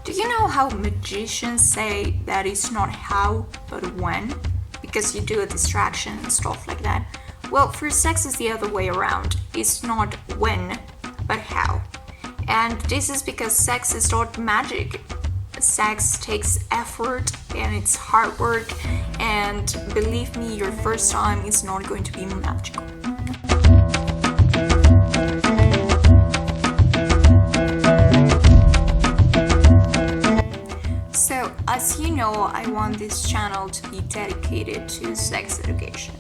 Do you know how magicians say that it's not how, but when? Because you do a distraction and stuff like that. Well, for sex it's the other way around. It's not when, but how. And this is because sex is not magic. Sex takes effort and it's hard work, and believe me, your first time is not going to be magical. So, as you know, I want this channel to be dedicated to sex education.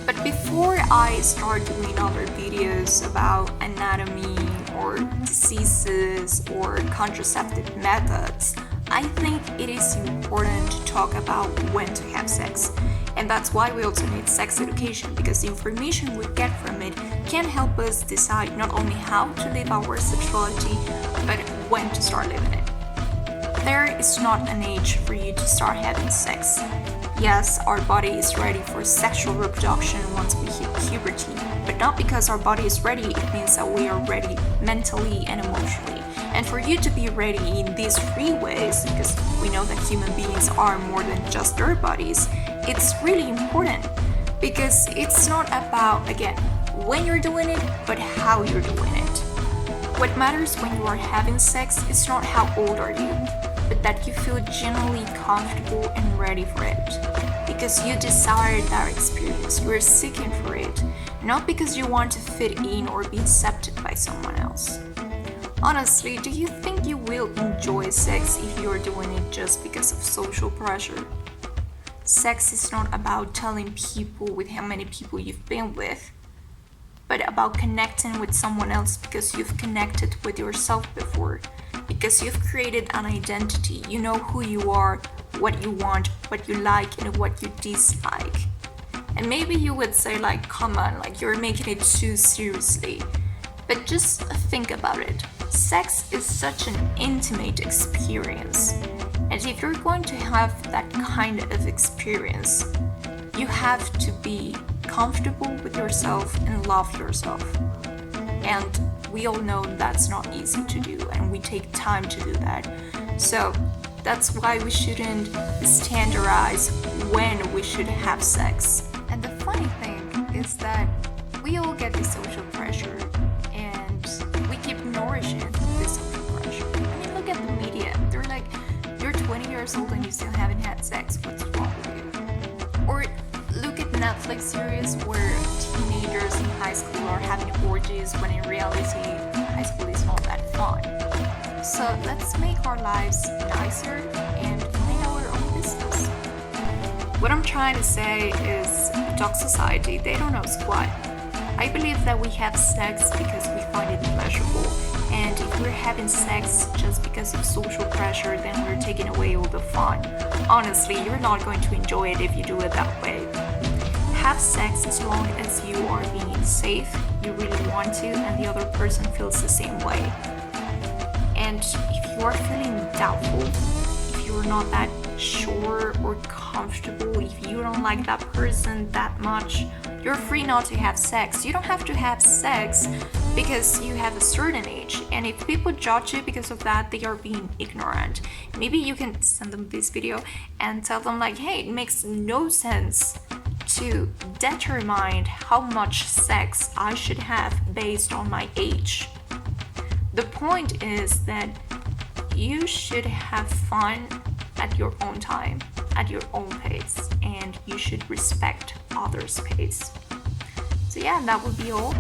But before I start doing other videos about anatomy or diseases or contraceptive methods, I think it is important to talk about when to have sex. And that's why we also need sex education, because the information we get from it can help us decide not only how to live our sexuality, but when to start living it. There is not an age for you to start having sex. Yes, our body is ready for sexual reproduction once we hit puberty, but not because our body is ready, it means that we are ready mentally and emotionally. And for you to be ready in these three ways, because we know that human beings are more than just their bodies, it's really important, because it's not about, again, when you're doing it, but how you're doing it. What matters when you are having sex is not how old are you, but that you feel genuinely comfortable and ready for it. Because you desire that experience, you are seeking for it, not because you want to fit in or be accepted by someone else. Honestly, do you think you will enjoy sex if you are doing it just because of social pressure? Sex is not about telling people with how many people you've been with, but about connecting with someone else because you've connected with yourself before. Because you've created an identity, you know who you are, what you want, what you like, and what you dislike. And maybe you would say, like, come on, like, you're making it too seriously. But just think about it. Sex is such an intimate experience. And if you're going to have that kind of experience, you have to be comfortable with yourself and love yourself. And we all know that's not easy to do, and we take time to do that. So that's why we shouldn't standardize when we should have sex. And the funny thing is that we all get this social pressure, and we keep nourishing this social pressure. I mean, look at the media. They're like, you're 20 years old and you still haven't had sex. What's wrong with you? Or look at Netflix series where teenagers in high school are having orgies when in reality high school is not that fun. So let's make our lives nicer and mind our own business. What I'm trying to say is, dog society, they don't know squat. I believe that we have sex because we find it pleasurable, and if we're having sex just because of social pressure, then we're taking away all the fun. Honestly, you're not going to enjoy it if you do it that way. Have sex as long as you are being safe, you really want to, and the other person feels the same way. And if you are feeling doubtful, if you're not that sure or comfortable, if you don't like that person that much, you're free not to have sex. You don't have to have sex because you have a certain age, and if people judge you because of that, they are being ignorant. Maybe you can send them this video and tell them, like, hey, it makes no sense to determine how much sex I should have based on my age. The point is that you should have fun at your own time, at your own pace, and you should respect others' pace. So yeah, that would be all.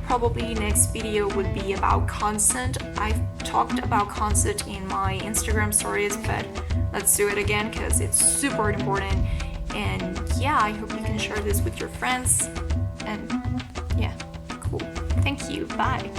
Probably next video would be about consent. I've talked about consent in my Instagram stories, but let's do it again because it's super important. And yeah, I hope you can share this with your friends. And yeah, cool. Thank you. Bye.